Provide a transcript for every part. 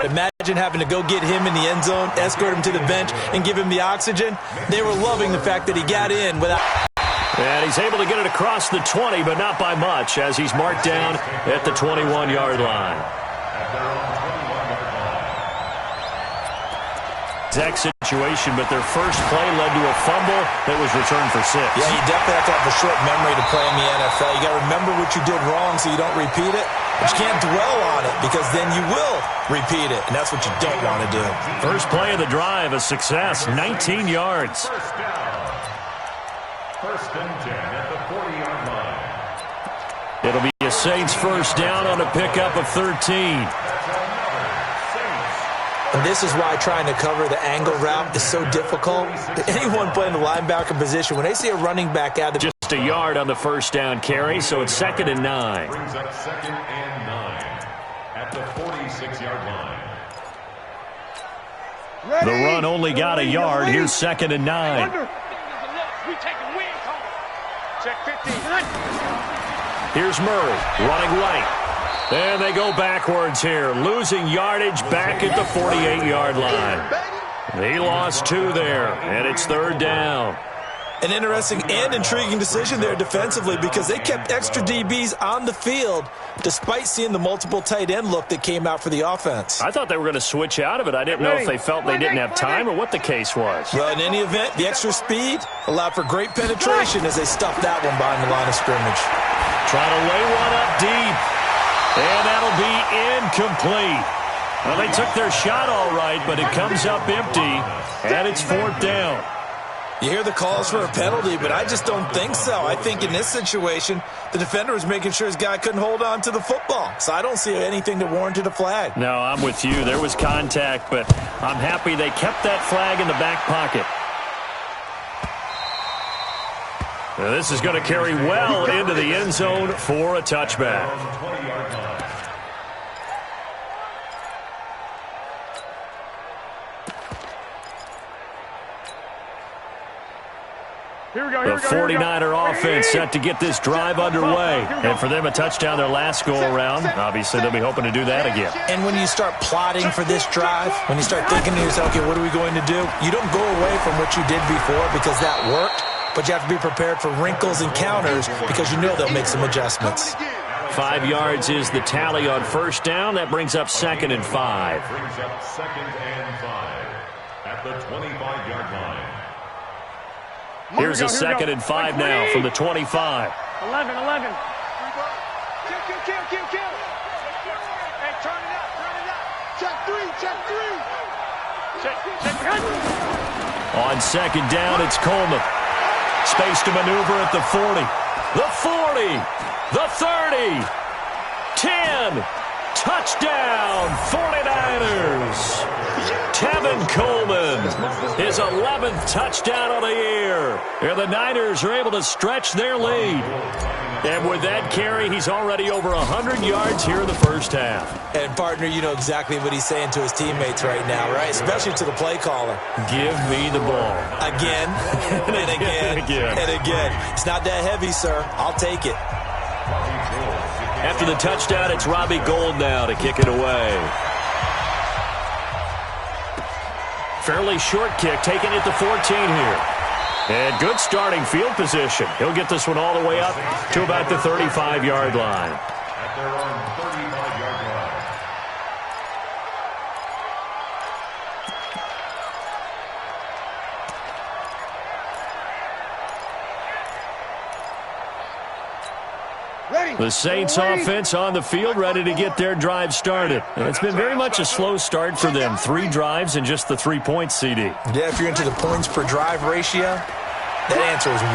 Imagine having to go get him in the end zone, escort him to the bench, and give him the oxygen. They were loving the fact that he got in without... And he's able to get it across the 20, but not by much, as he's marked down at the 21-yard line. Exact situation, but their first play led to a fumble that was returned for 6. Yeah, you definitely have to have a short memory to play in the NFL. You got to remember what you did wrong so you don't repeat it. But you can't dwell on it because then you will repeat it, and that's what you don't want to do. First play of the drive, a success, 19 yards. First and 10 at the 40-yard line. It'll be a Saints first down on a pickup of 13. And this is why trying to cover the angle route is so difficult. Anyone playing the linebacker position, when they see a running back out... Just a yard on the first down carry, so it's 2nd and 9. Brings up 2nd and 9 at the 46-yard line. The run only got a yard. Here's 2nd and 9. Here's Murray running right. And they go backwards here, losing yardage back at the 48-yard line. He lost 2 there, and it's 3rd down. An interesting and intriguing decision there defensively because they kept extra DBs on the field despite seeing the multiple tight end look that came out for the offense. I thought they were going to switch out of it. I didn't know if they felt they didn't have time or what the case was. Well, in any event, the extra speed allowed for great penetration as they stuffed that one behind the line of scrimmage. Trying to lay one up deep. And that'll be incomplete. Well, they took their shot all right, but it comes up empty, and it's 4th down. You hear the calls for a penalty, but I just don't think so. I think in this situation, the defender was making sure his guy couldn't hold on to the football. So I don't see anything that warranted a flag. No, I'm with you. There was contact, but I'm happy they kept that flag in the back pocket. Now, this is going to carry well into the end zone for a touchback. The 49er offense set to get this drive underway. And for them, a touchdown their last go-around. Obviously, they'll be hoping to do that again. And when you start plotting for this drive, when you start thinking to yourself, okay, what are we going to do? You don't go away from what you did before because that worked. But you have to be prepared for wrinkles and counters because you know they'll make some adjustments. 5 yards is the tally on first down. That brings up 2nd and 5. Brings up 2nd and 5 at the 25-yard line. Here's a 2nd and 5 now from the 25. 11. Kill. Hey, turn it up. Check 3. On 2nd down, it's Coleman. Space to maneuver at the 40. The 40. The 30. 10. Touchdown, 49ers. Tevin Coleman, his 11th touchdown of the year. And the Niners are able to stretch their lead. And with that carry, he's already over 100 yards here in the first half. And, partner, you know exactly what he's saying to his teammates right now, right? Especially to the play caller. Give me the ball. Again, and again, and again. It's not that heavy, sir. I'll take it. After the touchdown, it's Robbie Gould now to kick it away. Fairly short kick, taken at the 14 here. And good starting field position. He'll get this one all the way up to about the 35-yard line. At their own 35-yard line. The Saints offense on the field, ready to get their drive started. And it's been very much a slow start for them. 3 drives and just the 3 points, CD. Yeah, if you're into the points per drive ratio, that answer is 1.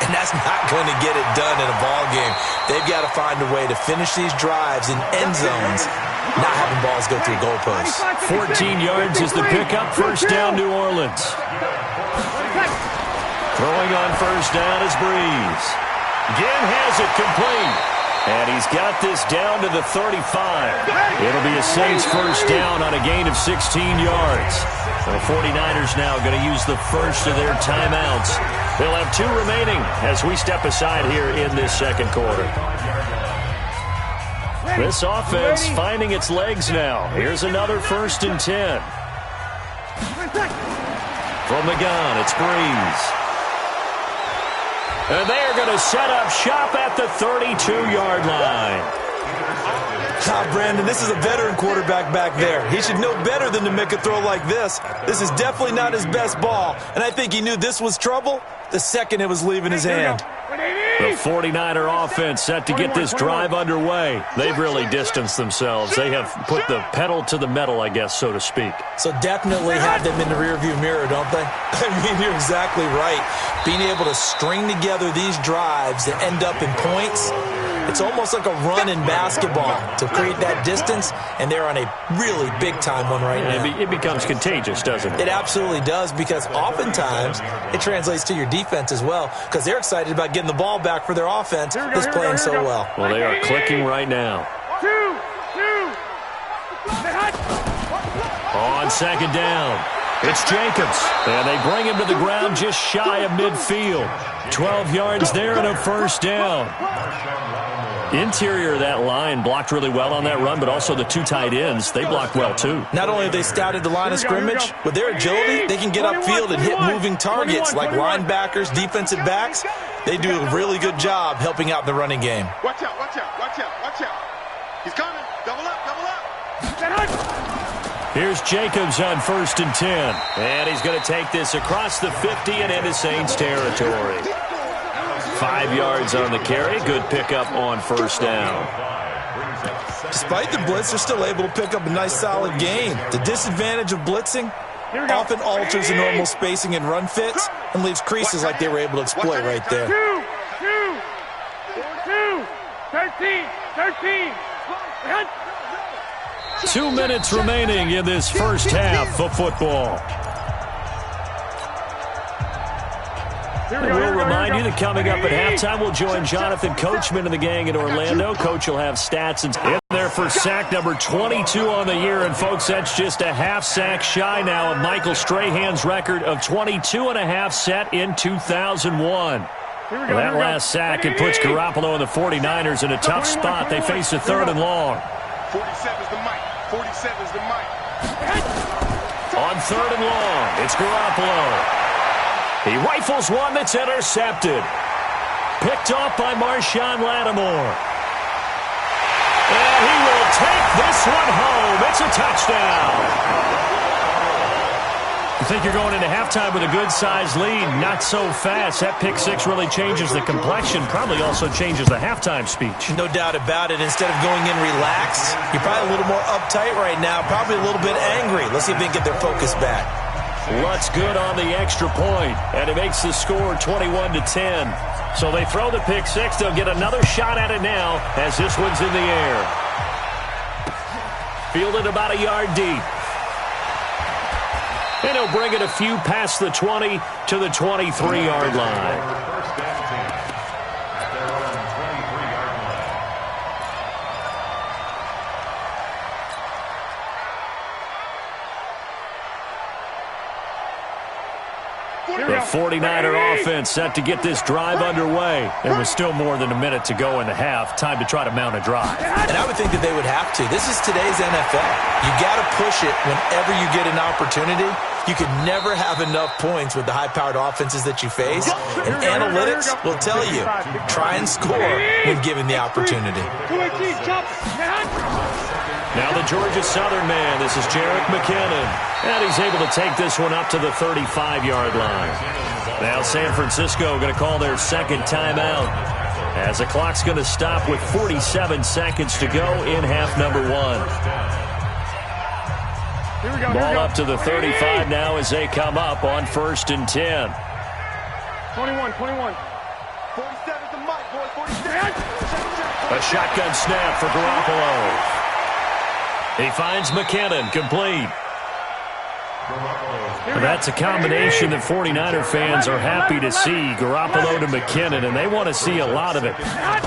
And that's not going to get it done in a ball game. They've got to find a way to finish these drives in end zones, not having balls go through goalposts. 14 yards is the pickup. First down, New Orleans. Throwing on first down is Breeze. Again has it complete. And he's got this down to the 35. It'll be a Saints first down on a gain of 16 yards. The 49ers now going to use the first of their timeouts. They'll have 2 remaining as we step aside here in this second quarter. This offense finding its legs now. Here's another 1st and 10. From the gun, it's Breeze. And they're going to set up shop at the 32-yard line. Brandon, this is a veteran quarterback back there. He should know better than to make a throw like this. This is definitely not his best ball, and I think he knew this was trouble the second it was leaving his hand. The 49er offense set to get this drive underway. They've really distanced themselves. They have put the pedal to the metal, I guess, so to speak. So definitely have them in the rearview mirror, don't they? I mean, you're exactly right. Being able to string together these drives that end up in points, it's almost like a run in basketball to create that distance, and they're on a really big-time one right now. It becomes contagious, doesn't it? It absolutely does, because oftentimes it translates to your defense as well, because they're excited about getting the ball back for their offense that's playing so well. Well, they are clicking right now. On 2nd down, it's Jacobs, and they bring him to the ground just shy of midfield. 12 yards there and a 1st down. Interior of that line blocked really well on that run, but also the 2 tight ends, they blocked well too. Not only have they scouted the line of scrimmage, with their agility, they can get upfield and hit moving targets like linebackers, defensive backs. They do a really good job helping out the running game. Watch out, watch out, watch out, watch out. He's coming. Double up, double up. Here's Jacobs on 1st and 10. And he's going to take this across the 50 and into Saints territory. 5 yards on the carry. Good pickup on 1st down. Despite the blitz, they're still able to pick up a nice, solid gain. The disadvantage of blitzing often alters the normal spacing and run fits and leaves creases like they were able to exploit right there. 13. 2 minutes remaining in this first half of football. And we'll remind you that coming up at halftime, we'll join Jonathan Coachman and the gang in Orlando. Coach will have stats and in there for sack number 22 on the year. And, folks, that's just a half sack shy now of Michael Strahan's record of 22.5 set in 2001. Well, that last sack, it puts Garoppolo and the 49ers in a tough spot. They face a 3rd and long. 47's the mic. 47's the mic. On 3rd and long, it's Garoppolo. He rifles one that's intercepted. Picked off by Marshawn Lattimore. And he will take this one home. It's a touchdown. You think you're going into halftime with a good-sized lead. Not so fast. That pick 6 really changes the complexion. Probably also changes the halftime speech. No doubt about it. Instead of going in relaxed, you're probably a little more uptight right now. Probably a little bit angry. Let's see if they can get their focus back. Lutz good on the extra point, and it makes the score 21-10. So they throw the pick 6. They'll get another shot at it now as this one's in the air. Fielded about a yard deep. And he'll bring it a few past the 20 to the 23-yard line. The 49er offense set to get this drive underway. There was still more than a minute to go in the half. Time to try to mount a drive. And I would think that they would have to. This is today's NFL. You got to push it whenever you get an opportunity. You could never have enough points with the high-powered offenses that you face. And analytics will tell you, try and score when given the opportunity. Now the Georgia Southern man, this is Jerick McKinnon. And he's able to take this one up to the 35-yard line. Now San Francisco going to call their second timeout as the clock's going to stop with 47 seconds to go in half number one. Ball up to the 35 now as they come up on 1st and 10. 21. 47's the mic, boys. 47. A shotgun snap for Garoppolo. He finds McKinnon, complete. That's a combination that 49er fans are happy to see, Garoppolo to McKinnon, and they want to see a lot of it.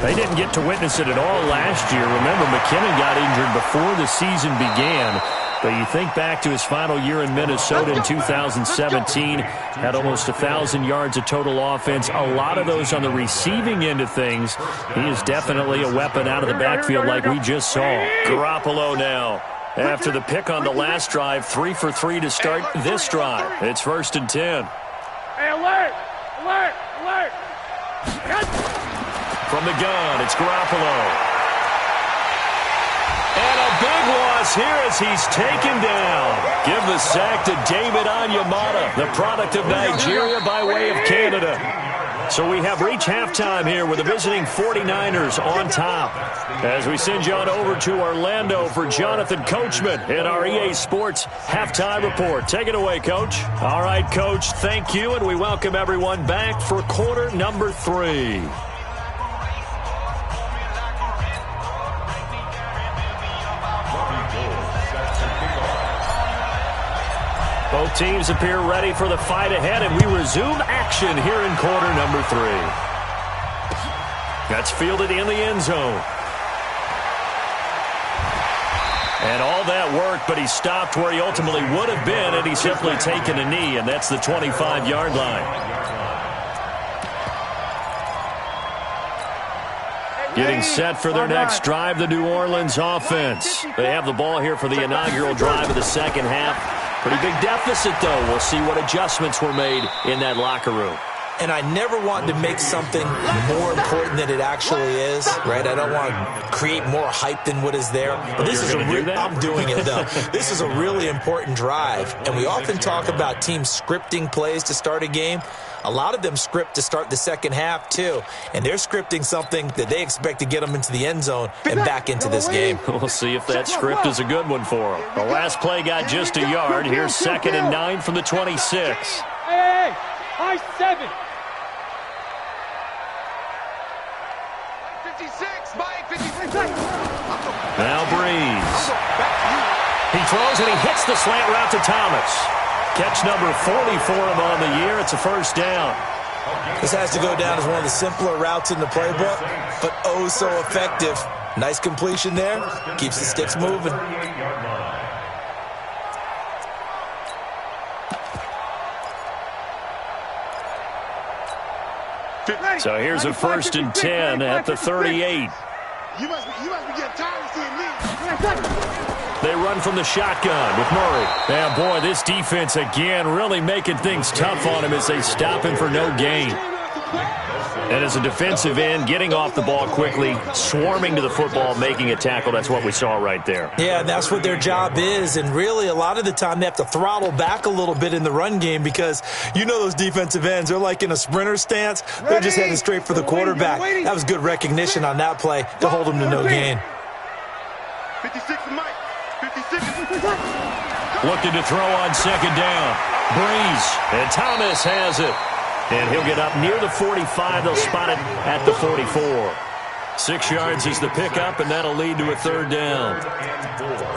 They didn't get to witness it at all last year. Remember, McKinnon got injured before the season began. But you think back to his final year in Minnesota in 2017, had almost 1,000 yards of total offense, a lot of those on the receiving end of things. He is definitely a weapon out of the backfield like we just saw. Garoppolo now. After the pick on the last drive, 3 for 3 to start this drive. It's 1st and 10. Hey, alert! Alert! Alert! From the gun, it's Garoppolo. And a big loss here as he's taken down. Give the sack to David Onyemata, the product of Nigeria by way of Canada. So we have reached halftime here with the visiting 49ers on top. As we send you on over to Orlando for Jonathan Coachman in our EA Sports Halftime Report. Take it away, Coach. All right, Coach, thank you, and we welcome everyone back for quarter number 3. Both teams appear ready for the fight ahead, and we resume action here in quarter number 3. That's fielded in the end zone. And all that worked, but he stopped where he ultimately would have been, and he's simply taken a knee, and that's the 25-yard line. Getting set for their next drive, the New Orleans offense. They have the ball here for the inaugural drive of the second half. Pretty big deficit, though. We'll see what adjustments were made in that locker room. And I never want to make something more important than it actually is, right? I don't want to create more hype than what is there. But this is I'm doing it, though. This is a really important drive. And we often talk about teams scripting plays to start a game. A lot of them script to start the second half, too. And they're scripting something that they expect to get them into the end zone and back into this game. We'll see if that script is a good one for them. The last play got just a yard. Here's 2nd and 9 from the 26. Hey, high 7. 56, Mike, 56. Now Breeze. He throws and he hits the slant route to Thomas. Catch number 40 for him on the year. It's a 1st down. This has to go down as one of the simpler routes in the playbook, but oh so effective. Nice completion there. Keeps the sticks moving. So here's a 1st and 10 at the 38. You must be getting tired of seeing me. They run from the shotgun with Murray. Yeah, boy, this defense again really making things tough on him as they stop him for no gain. And as a defensive end, getting off the ball quickly, swarming to the football, making a tackle, that's what we saw right there. Yeah, that's what their job is. And really, a lot of the time, they have to throttle back a little bit in the run game because you know those defensive ends, they're like in a sprinter stance. They're just heading straight for the quarterback. That was good recognition on that play to hold them to no gain. 56 Mike. 56. Looking to throw on 2nd down. Breeze. And Thomas has it. And he'll get up near the 45. They'll spot it at the 44. 6 yards is the pickup, and that'll lead to a 3rd down.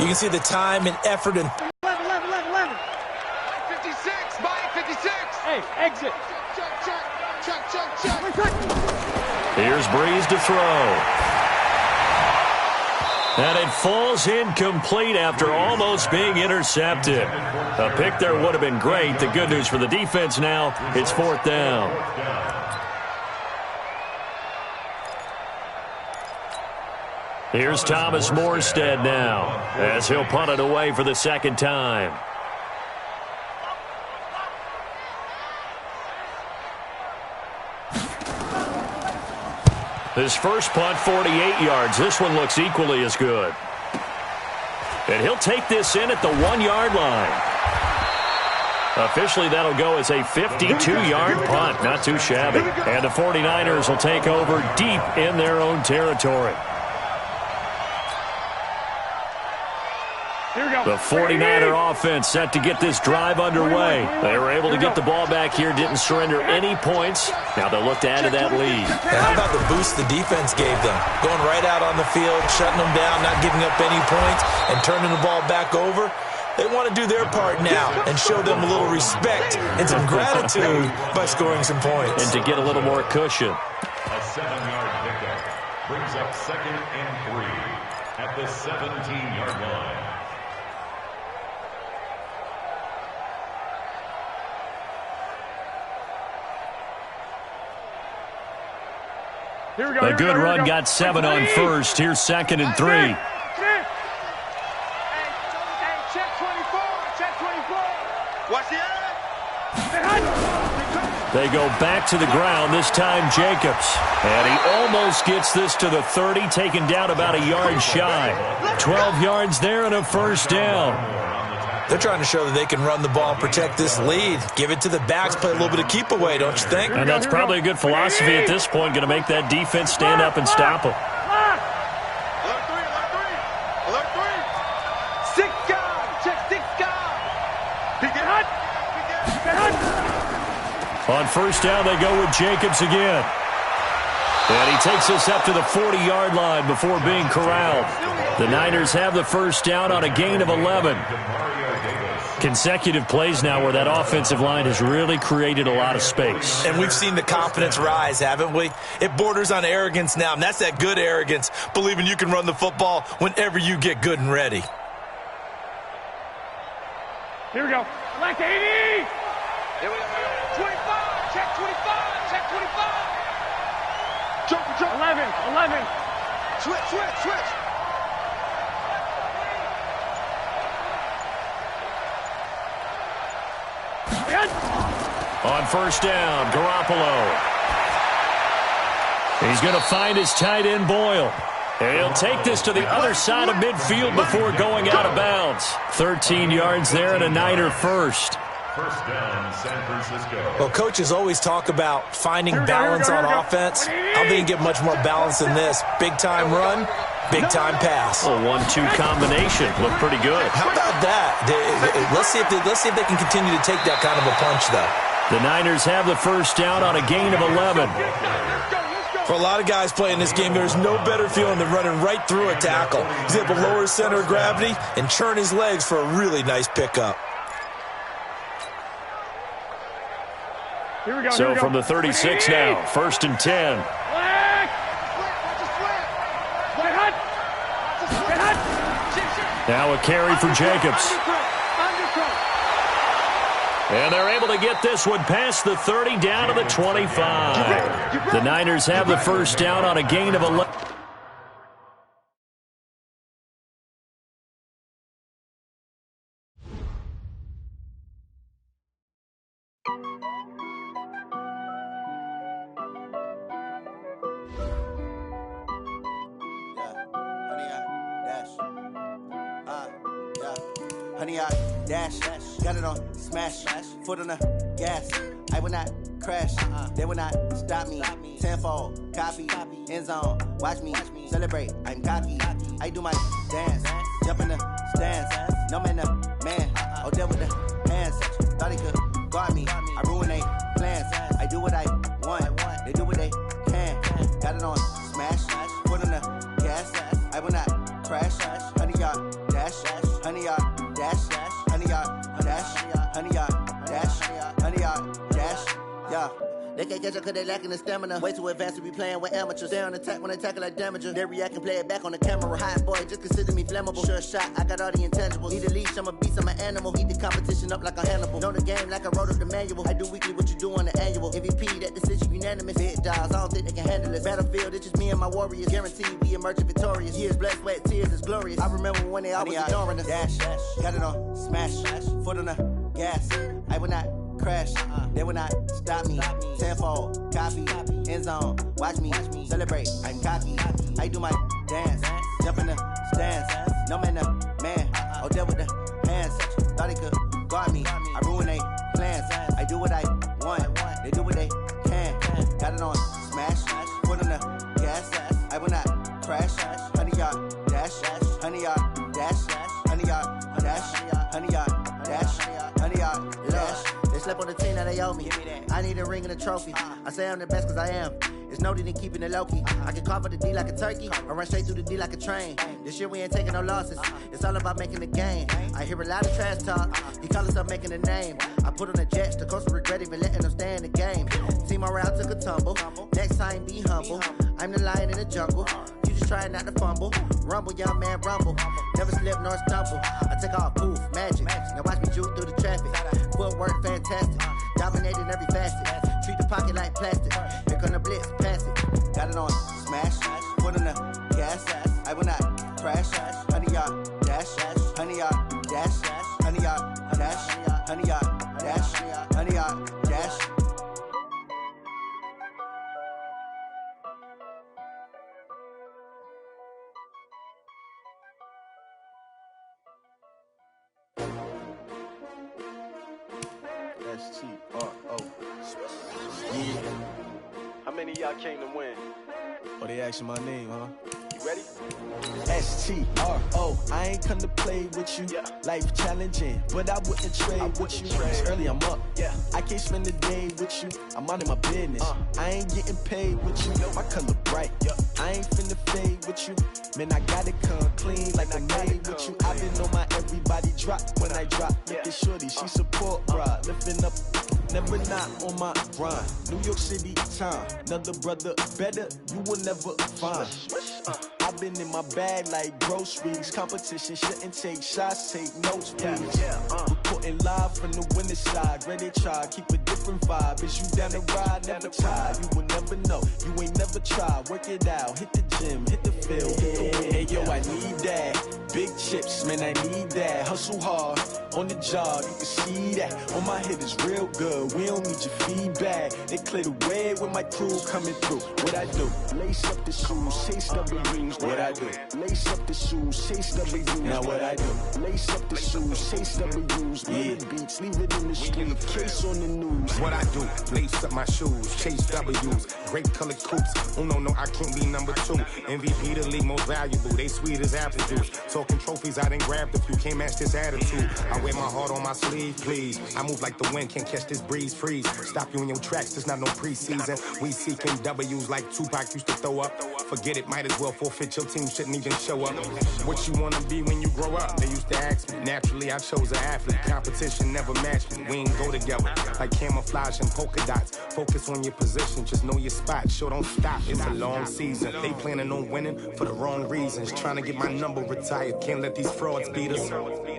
You can see the time and effort. 11. 56, Mike, 56. Hey, exit. Check. Here's Breeze to throw. And it falls incomplete after almost being intercepted. A pick there would have been great. The good news for the defense now, it's 4th down. Here's Thomas Morstead now as he'll punt it away for the 2nd time. His first punt, 48 yards. This one looks equally as good. And he'll take this in at the 1-yard line. Officially, that'll go as a 52-yard punt. Not too shabby. And the 49ers will take over deep in their own territory. The 49er offense set to get this drive underway. They were able to get the ball back here, didn't surrender any points. Now they'll look to add to that lead. And how about the boost the defense gave them? Going right out on the field, shutting them down, not giving up any points, and turning the ball back over. They want to do their part now and show them a little respect and some gratitude by scoring some points. And to get a little more cushion. A 7-yard pickup brings up 2nd and 3 at the 17-yard line. Here we go. A good run got 7 on first. Here's 2nd and 3. Hey, check 24. Check 24. Watch the eye. They go back to the ground, this time Jacobs. And he almost gets this to the 30, taken down about a yard shy. 12 yards there and a first down. They're trying to show that they can run the ball and protect this lead. Give it to the backs, play a little bit of keep away, don't you think? And that's probably a good philosophy at this point, going to make that defense stand up and stop them. Alert 3, alert 3. Alert 3. 6 guard. Check 6 guard. He get hot. He get hot. On first down, they go with Jacobs again. And he takes us up to the 40-yard line before being corralled. The Niners have the first down on a gain of 11. Consecutive plays now where that offensive line has really created a lot of space. And we've seen the confidence rise, haven't we? It borders on arrogance now, and that's that good arrogance, believing you can run the football whenever you get good and ready. Here we go. Select 80. Here we go. 25. Check 25. Check 25. Jump, jump. 11. Switch, switch, switch. On first down, Garoppolo. He's going to find his tight end, Boyle. And he'll take this to the other side of midfield before going out of bounds. 13 yards there and a Niner first. First down, San Francisco. Well, coaches always talk about finding balance on offense. I don't think you get much more balance than this. Big-time run, big-time pass. A 1-2 combination. Looked pretty good. How about that? Let's see if they can continue to take that kind of a punch, though. The Niners have the first down on a gain of 11. For a lot of guys playing this game, there's no better feeling than running right through a tackle. He's able to lower his center of gravity and churn his legs for a really nice pickup. Here we go. So from the 36 now, 1st and 10. Now a carry for Jacobs. And they're able to get this one past the 30 down to the 25. The Niners have the first down on a gain of 11. Honey, I dash, got it on smash, foot on the gas. I will not crash, they will not stop me. Tenfold, copy, end zone, watch me celebrate. I'm cocky, I do my dance, jump in the stands. No man, man, oh there with the hands. Thought he could guard me, I ruin they plans. I do what I want, they do what they can. Got it on smash, foot on the gas. I will not crash, honey, y'all dash, honey, y'all dash, honey, y'all dash, honey, y'all dash, honey, y'all dash, yeah. They can't catch up cause they lacking the stamina. Way too advanced to be playing with amateurs. Stay on attack when they tackle like damager. They react and play it back on the camera. Hot boy, just consider me flammable. Sure shot, I got all the intangibles. Need a leash, I'm a beast, I'm an animal. Eat the competition up like a Hannibal. Know the game like I wrote up the manual. I do weekly what you do on the annual. MVP, that decision unanimous. Big dogs, I don't think they can handle it. Battlefield, it's just me and my warriors. Guaranteed we emerge victorious. Years, blood, sweat, tears, is glorious. I remember when they always ignoring us. Dash, got it on smash, foot on the gas. I will not crash, they will not stop me. Tenfold, copy, end zone, watch me celebrate. I'm cocky, I do my dance, jump in the stands. No man, man, oh there with the hands. Thought he could guard me, I ruin they plans. I do what I want, they do what they can. Got it on smash, foot on the gas. I will not crash, honey, y'all dash, honey, y'all dash, honey, y'all dash, honey, y'all dash, honey, y'all dash. They slept on the team that they owe me. I need a ring and a trophy. I say I'm the best cause I am. It's no need in keeping it low-key. I can carve up the D like a turkey or run straight through the D like a train. This year we ain't taking no losses. It's all about making the game. I hear a lot of trash talk. He call himself making a name. I put on the Jets. The coach will regret even letting them stay in the game. Team morale took a tumble. Next time be humble. I'm the lion in the jungle. You just trying not to fumble. Rumble, young man, rumble. Never slip nor stumble. I take off, poof, magic. Now watch me juke through the traffic. Footwork fantastic. Dominating every facet. Treat the pocket like plastic. Here come the blitz, pass it. Got it on smash, foot on the gas. I will not crash. 100-yard dash, 100-yard dash, 100-yard dash, 100-yard dash, 100-yard dash. S-T-R-O. Yeah. How many of y'all came to win? Oh, they asking my name, huh? You ready? S-T-R-O. I ain't come to play with you. Yeah. Life challenging, but I wouldn't trade with you. It's early, I'm up. Yeah. I can't spend the day with you. I'm out of my business. I ain't getting paid with you. My color bright. Yeah. I ain't finna fade with you. Man, I gotta come clean like I made with you. I've been on my everybody drop when I drop. Look at shorty, she support, bruh. Lifting up, never not on my grind. New York City time, another brother better, you will never find. I've been in my bag like groceries. Competition shouldn't take shots, take notes, please. Reporting live from the winning side. Ready to try, keep a different vibe. Is you down the ride, never tired. You will never know, you ain't never tried. Work it out, hit the gym, hit the field, hit the win. Hey yo, I need that. Big chips, man, I need that. Hustle hard, on the job, you can see that. On my head is real good, we don't need your feedback. They clear the way with my crew coming through. What I do? Lace up the shoes, chase W's. What I do? Lace up the shoes, chase W's. Now what I do? Lace up the shoes, chase W's. Yeah. Beats, leave it in the street, case on the news. What I do? Lace up my shoes, chase W's. Great colored coops. Oh no, I can't be number 2. MVP the league most valuable. They sweet as apple juice. Talking trophies, I done grabbed a few. Can't match this attitude. I wear my heart on my sleeve, please. I move like the wind, can't catch this breeze. Freeze. Stop you in your tracks. There's not no preseason. We seeking W's like Tupac used to throw up. Forget it, might as well forfeit. Your team shouldn't even show up. What you wanna be when you grow up? They used to ask me. Naturally, I chose an athlete. Competition never matched me. We ain't go together like camouflage and polka dots. Focus on your position, just know your spot. Sure, don't stop. It's a long season. They planning on winning for the wrong reasons. Trying to get my number retired. Can't let these frauds beat us.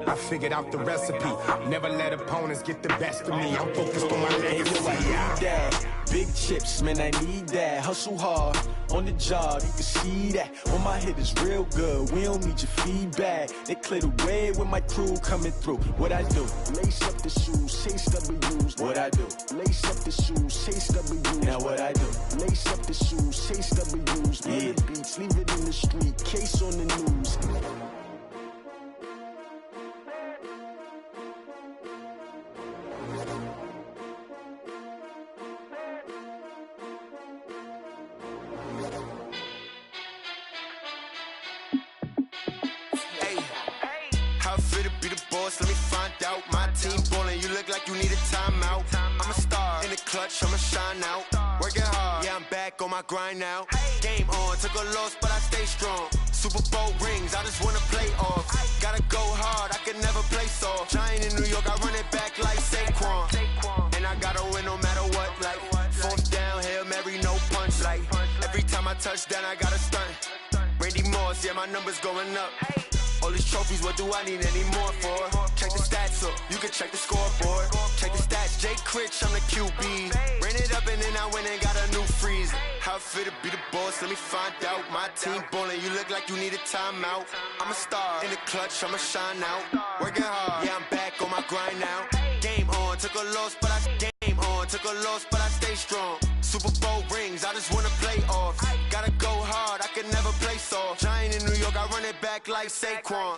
I figured out the recipe. Never let opponents get the best of me. I'm focused on my legacy. I need that. Big chips, man, I need that. Hustle hard, on the job, you can see that. On my head is real good, we don't need your feedback. They clear the way with my crew coming through. What I do? Lace up the shoes, chase W's. What I do? Lace up the shoes, chase W's. Now what I do? Lace up the shoes, chase W's. Yeah. Beats, leave it in the street, case on the news. Let me find out. My team ballin', you look like you need a timeout. I'm a star in the clutch, I'ma shine out. Working hard, yeah, I'm back on my grind now. Game on, took a loss, but I stay strong. Super Bowl rings, I just wanna play off. Gotta go hard, I can never play soft. Giant in New York, I run it back like Saquon. And I gotta win no matter what, like fourth down, Hail Mary, no punch. Like every time I touch down, I gotta stunt. Randy Moss, yeah, my numbers going up. All these trophies, what do I need any more for? Check the stats up, you can check the scoreboard. Check the stats, Jay Critch, I'm the QB. Ran it up and then I went and got a new freeze. How it feel to be the boss, let me find out. My team ballin', you look like you need a timeout. I'm a star in the clutch, I'ma shine out. Working hard, yeah, I'm back on my grind now. Game on, took a loss, but I stay strong. Super Bowl rings, I just wanna play off. Gotta go hard, I can never play soft. Giant in New York, I run it back like Saquon.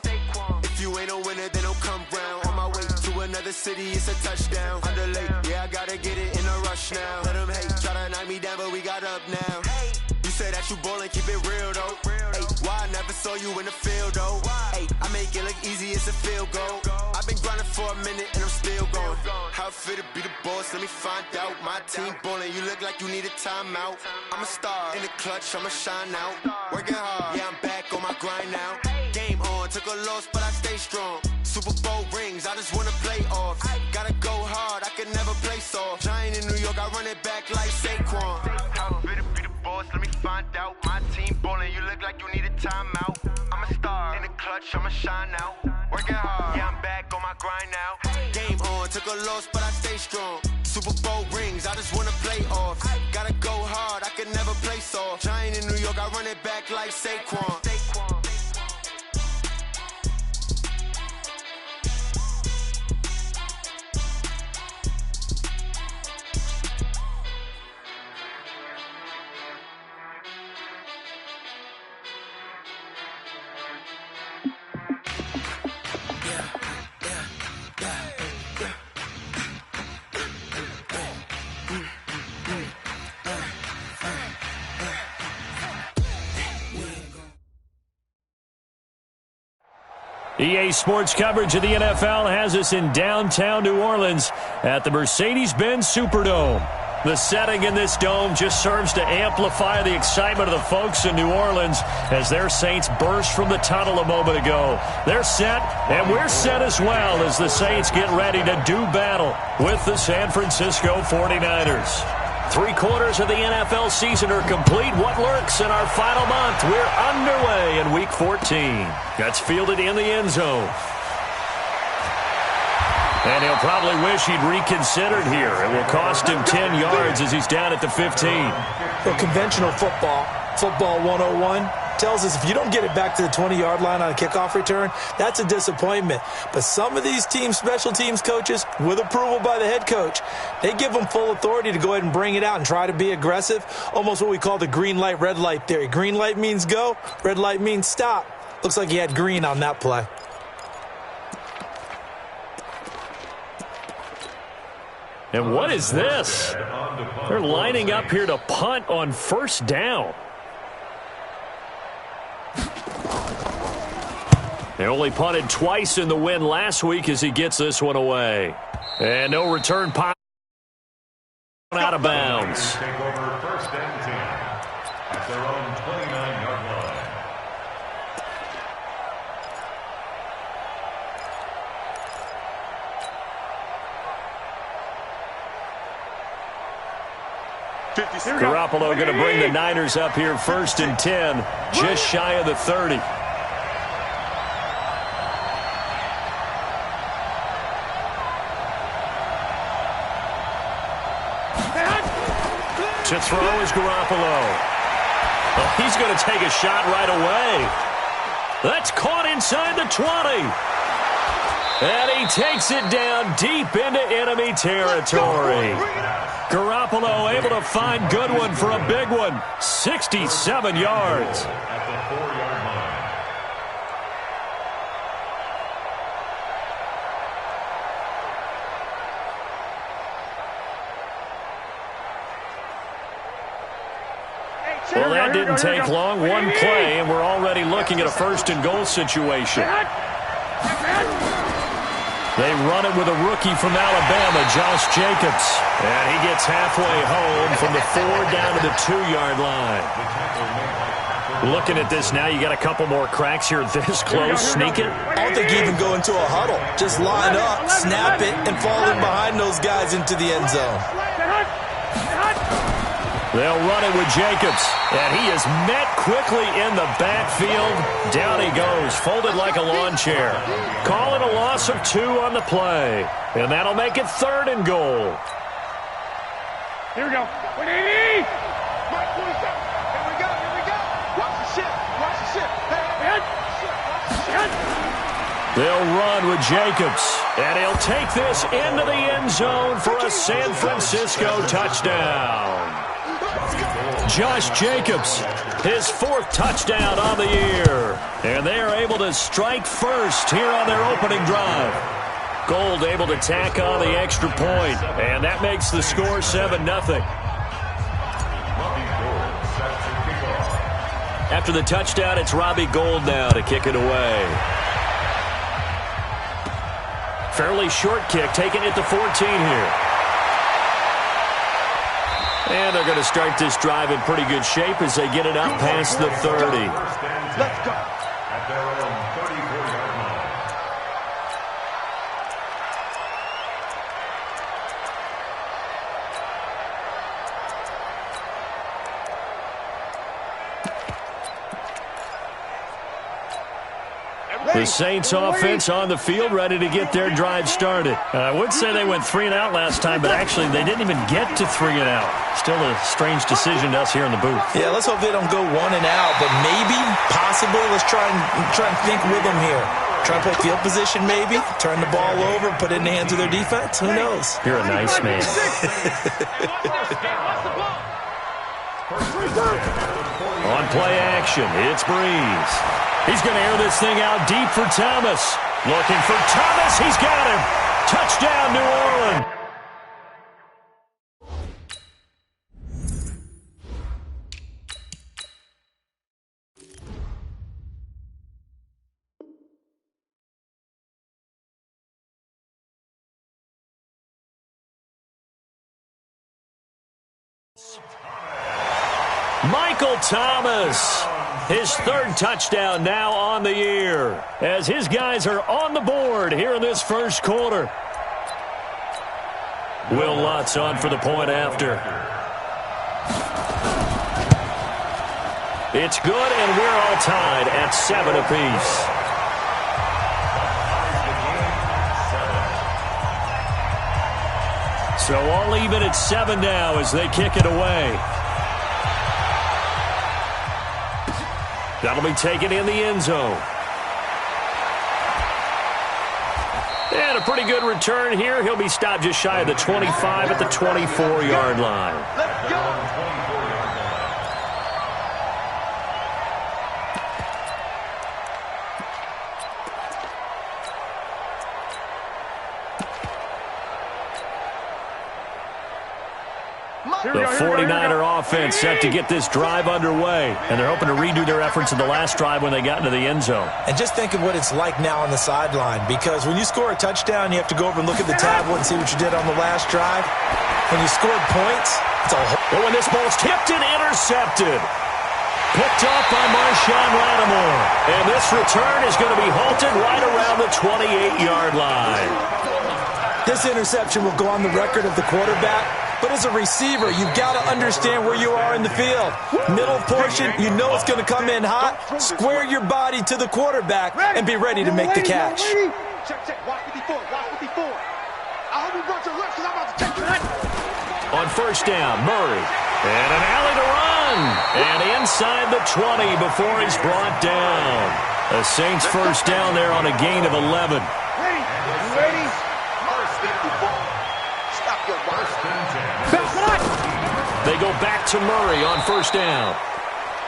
If you ain't a winner, then don't come round. On my way to another city, it's a touchdown. Underlay, yeah, I gotta get it in a rush now. Let them hate, try to knock me down, but we got up now. You say that you ballin', keep it real though. Ay, why I never saw you in the field though? Ay, I make it look easy, it's a field goal. I've been grinding for a minute and I'm still going. How it feel to be the boss, let me find out. My team ballin', you look like you need a timeout. I'm a star in the clutch, I'ma shine out. Working hard, yeah, I'm back on my grind now. Game on, took a loss, but I stay strong. Super Bowl rings, I just wanna play off. Gotta go hard, I can never play soft. Giant in New York, I run it back like Saquon. How it feel to be the boss, let me find out. My team ballin', you look like you need a timeout. I'm a star in the clutch, I'ma shine out. Working hard, yeah, I'm back on my grind now. Game on, took a loss, but I stay strong. Super Bowl rings, I just wanna play off. Gotta go hard, I can never play soft. Giant in New York, I run it back like Saquon. EA Sports coverage of the NFL has us in downtown New Orleans at the Mercedes-Benz Superdome. The setting in this dome just serves to amplify the excitement of the folks in New Orleans as their Saints burst from the tunnel a moment ago. They're set, and we're set as well as the Saints get ready to do battle with the San Francisco 49ers. 3/4 of the NFL season are complete. What lurks in our final month? We're underway in Week 14. That's fielded in the end zone. And he'll probably wish he'd reconsidered here. It will cost him 10 yards as he's down at the 15. Well, conventional football 101, tells us if you don't get it back to the 20-yard line on a kickoff return, that's a disappointment. But some of these special teams coaches, with approval by the head coach, they give them full authority to go ahead and bring it out and try to be aggressive, almost what we call the green light, red light theory. Green light means go, red light means stop. Looks like he had green on that play. And what is this? They're lining up here to punt on first down. They only punted twice in the win last week as he gets this one away. And no return punt out of bounds. Take over first and 10 at their own 29-yard line. Garoppolo going to bring the Niners up here first and 10, just shy of the 30. To throw is Garoppolo. Oh, he's going to take a shot right away. That's caught inside the 20. And he takes it down deep into enemy territory. Garoppolo able to find Goodwin for a big one. 67 yards. At the 4-yard line. Well, that didn't take long. One play, and we're already looking at a first-and-goal situation. They run it with a rookie from Alabama, Josh Jacobs. And he gets halfway home from the 4 down to the 2-yard line. Looking at this now, you got a couple more cracks here this close. Sneak it. I don't think you even go into a huddle. Just line up, snap it, and fall in behind those guys into the end zone. They'll run it with Jacobs, and he is met quickly in the backfield. Down he goes, folded like a lawn chair. Calling a loss of 2 on the play, and that'll make it 3rd and goal. Here we go. 180! Mike 27. Here we go. Watch the ship. They'll run with Jacobs, and he'll take this into the end zone for a San Francisco touchdown. Josh Jacobs, his 4th touchdown on the year. And they are able to strike first here on their opening drive. Gold able to tack on the extra point, and that makes the score 7-0. After the touchdown, it's Robbie Gould now to kick it away. Fairly short kick, taken at the 14 here. And they're going to start this drive in pretty good shape as they get it up past the 30. Let's go. At their own 34-yard line. The Saints offense on the field, ready to get their drive started. I would say they went 3 and out last time, but actually they didn't even get to 3 and out. Still a strange decision to us here in the booth. Yeah, let's hope they don't go 1 and out, but maybe, possible. Let's try and think with them here. Try and play field position maybe, turn the ball over, put it in the hands of their defense. Who knows? You're a nice man. On play action, it's Breeze. He's going to air this thing out deep for Thomas. Looking for Thomas. He's got him. Touchdown, New Orleans. Michael Thomas, his 3rd touchdown now on the year, as his guys are on the board here in this first quarter. Will Lutz on for the point after. It's good, and we're all tied at 7 apiece. So all even at 7 now as they kick it away. That'll be taken in the end zone. And a pretty good return here. He'll be stopped just shy of the 25 at the 24-yard line. Let's go. The 49er offense set to get this drive underway, and they're hoping to redo their efforts in the last drive when they got into the end zone. And just think of what it's like now on the sideline, because when you score a touchdown, you have to go over and look at the tablet and see what you did on the last drive. When you scored points, it's a whole... But when this ball's tipped and intercepted, picked up by Marshawn Lattimore, and this return is going to be halted right around the 28-yard line. This interception will go on the record of the quarterback. But as a receiver, you've got to understand where you are in the field. Middle portion, you know it's going to come in hot. Square your body to the quarterback and be ready to make the catch. Check. Watch 54. I hope he runs your left because I'm about to take it. On first down, Murray. And an alley to run. And inside the 20 before he's brought down. The Saints first down there on a gain of 11. Ready? Stop your run. They go back to Murray on first down.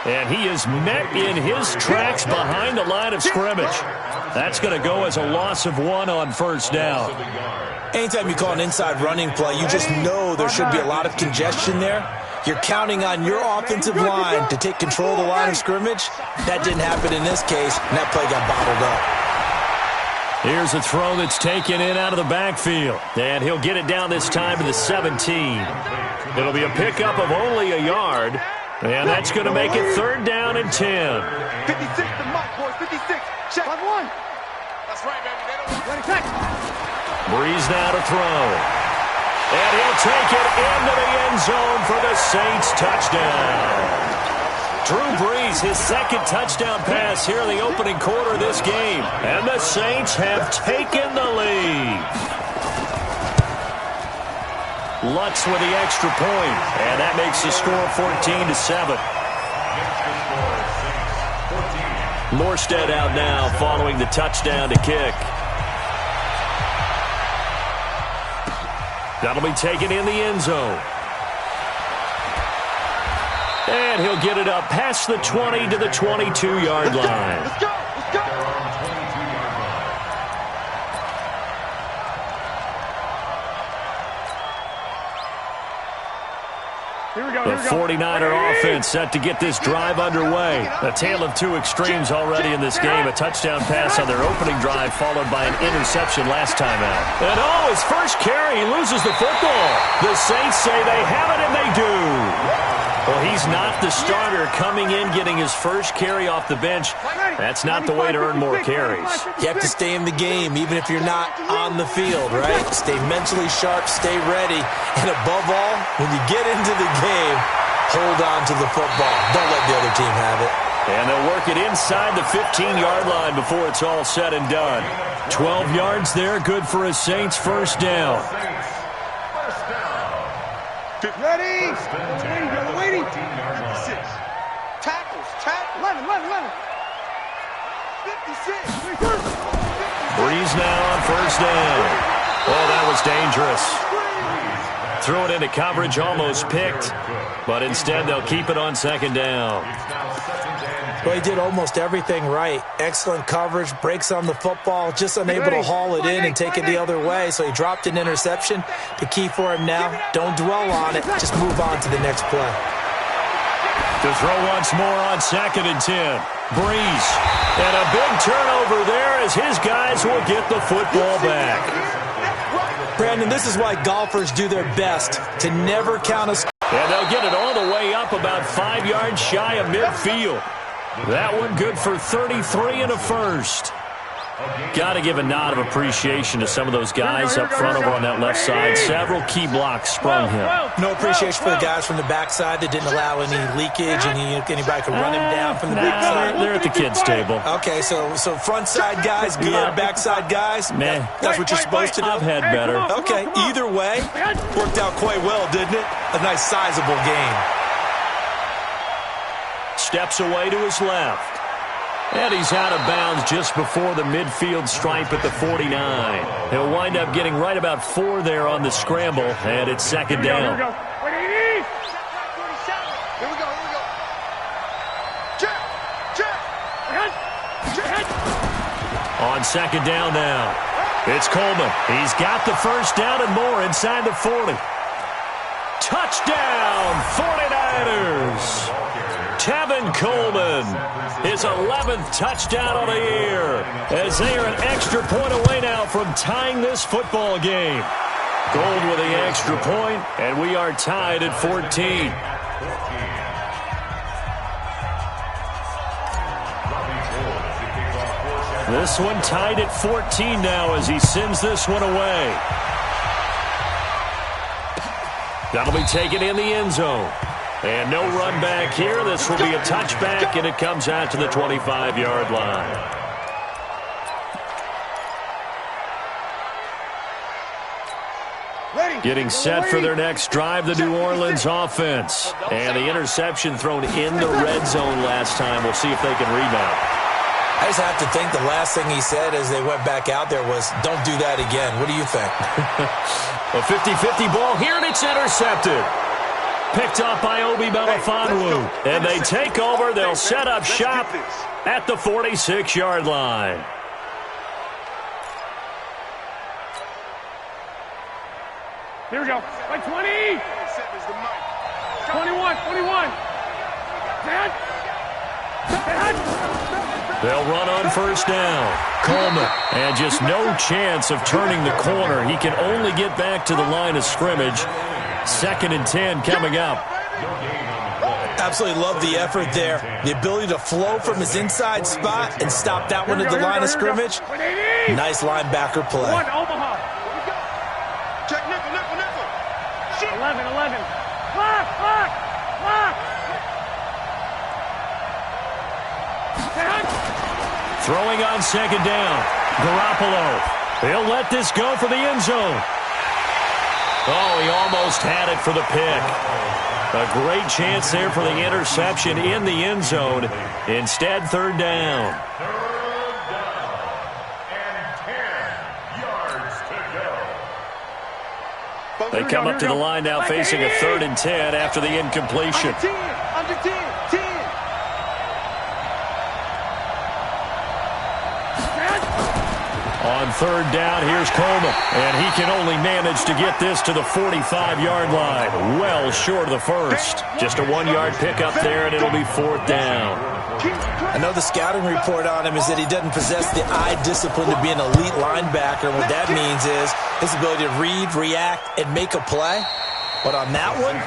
And he is met in his tracks behind the line of scrimmage. That's going to go as a loss of 1 on first down. Anytime you call an inside running play, you just know there should be a lot of congestion there. You're counting on your offensive line to take control of the line of scrimmage. That didn't happen in this case, and that play got bottled up. Here's a throw that's taken in out of the backfield. And he'll get it down this time to the 17. It'll be a pickup of only a yard. And that's going to make it 3rd down and 10. 56 to Mike, boys. 56. Check. 1. That's right, baby. They don't... Ready, check. Breeze now to throw. And he'll take it into the end zone for the Saints touchdown. Drew Brees, his 2nd touchdown pass here in the opening quarter of this game. And the Saints have taken the lead. Lutz with the extra point. And that makes the score 14-7. Morstead out now following the touchdown to kick. That'll be taken in the end zone. And he'll get it up past the 20 to the 22-yard line. Let's go. The 49er offense set to get this drive underway. A tale of 2 extremes already in this game. A touchdown pass on their opening drive followed by an interception last time out. And his first carry, he loses the football. The Saints say they have it, and they do. Well, he's not the starter coming in, getting his first carry off the bench. That's not the way to earn more carries. You have to stay in the game, even if you're not on the field, right? Stay mentally sharp, stay ready. And above all, when you get into the game, hold on to the football. Don't let the other team have it. And they'll work it inside the 15-yard line before it's all said and done. 12 yards there, good for a Saints first down. Ready? Waiting. 56. Tackles. 11. 56. Breeze now on first down. Oh, that was dangerous. Threw it into coverage, almost picked. But instead, they'll keep it on second down. Well, he did almost everything right. Excellent coverage, breaks on the football, just unable to haul it in and take it the other way. So he dropped an interception. The key for him now, don't dwell on it. Just move on to the next play. To throw once more on 2nd and 10. Breeze. And a big turnover there as his guys will get the football back. Brandon, this is why golfers do their best to never count a score. And they'll get it all the way up about 5 yards shy of midfield. That one good for 33 and a first. Got to give a nod of appreciation to some of those guys up front over on that left side. Several key blocks sprung him. No appreciation for the guys from the backside that didn't allow any leakage and anybody could run him down from the backside. They're at the kids' table. Okay, so front side guys, good, backside guys. Man, that's what you're supposed to do. I've had better. Okay, either way, worked out quite well, didn't it? A nice sizable game. Steps away to his left. And he's out of bounds just before the midfield stripe at the 49. He'll wind up getting right about 4 there on the scramble, and it's second down. Here we go. On second down now, it's Coleman. He's got the first down and more inside the 40. Touchdown, 49ers! Tevin Coleman, his 11th touchdown of the year, as they are an extra point away now from tying this football game. Gold with the extra point, and we are tied at 14. This one tied at 14 now as he sends this one away. That'll be taken in the end zone. And no run back here. This will be a touchback, and it comes out to the 25-yard line. Getting set for their next drive, the New Orleans offense. And the interception thrown in the red zone last time. We'll see if they can rebound. I just have to think the last thing he said as they went back out there was, don't do that again. What do you think? A 50-50 ball here, and it's intercepted. Picked up by Obi Melifonwu. And they take over. They'll set up shop at the 46-yard line. Here we go. Like 20. 21. They'll run on first down. Coleman, and just no chance of turning the corner. He can only get back to the line of scrimmage. 2nd and 10 coming up. Absolutely love the effort there. The ability to flow from his inside spot and stop that one at the line of scrimmage. Nice linebacker play. One, Omaha. Check nickel. 11. Lock. Throwing on second down. Garoppolo. He'll let this go for the end zone. Oh, he almost had it for the pick. A great chance there for the interception in the end zone. Instead, third down. They come up to the line now facing a 3rd and 10 after the incompletion. Under 10. On third down, here's Coleman. And he can only manage to get this to the 45-yard line. Well short of the first. Just a 1-yard pickup there, and it'll be 4th down. I know the scouting report on him is that he doesn't possess the eye discipline to be an elite linebacker. What that means is his ability to read, react, and make a play. But on that one,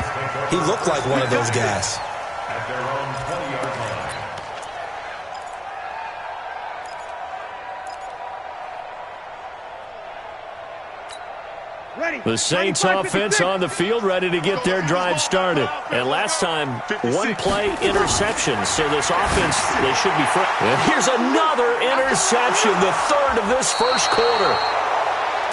he looked like one of those guys. At their own 20-yard line. The Saints offense on the field, ready to get their drive started. And last time, one play interception, so this offense, they should be fresh. And here's another interception, the third of this first quarter.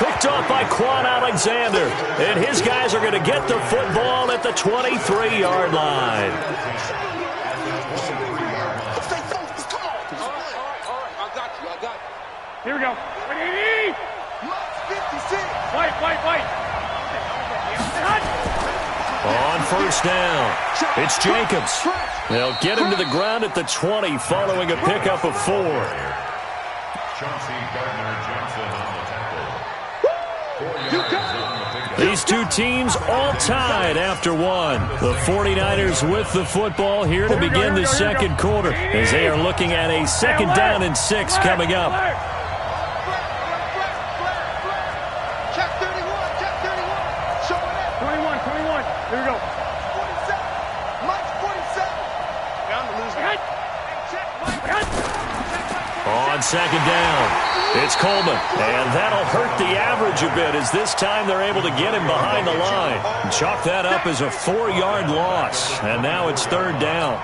Picked off by Quan Alexander. And his guys are going to get the football at the 23-yard line. Here we go. Ready? White. On first down, it's Jacobs. They'll get him to the ground at the 20 following a pickup of 4. Chauncey Gardner-Johnson on the tackle. These two teams all tied after one. The 49ers with the football here to begin the second quarter as they are looking at a second down and 6 coming up. Here we go. 47. Mike's 47. Down to lose. On second down, it's Coleman. And that'll hurt the average a bit as this time they're able to get him behind the line. Chalk that up as a 4-yard loss. And now it's third down.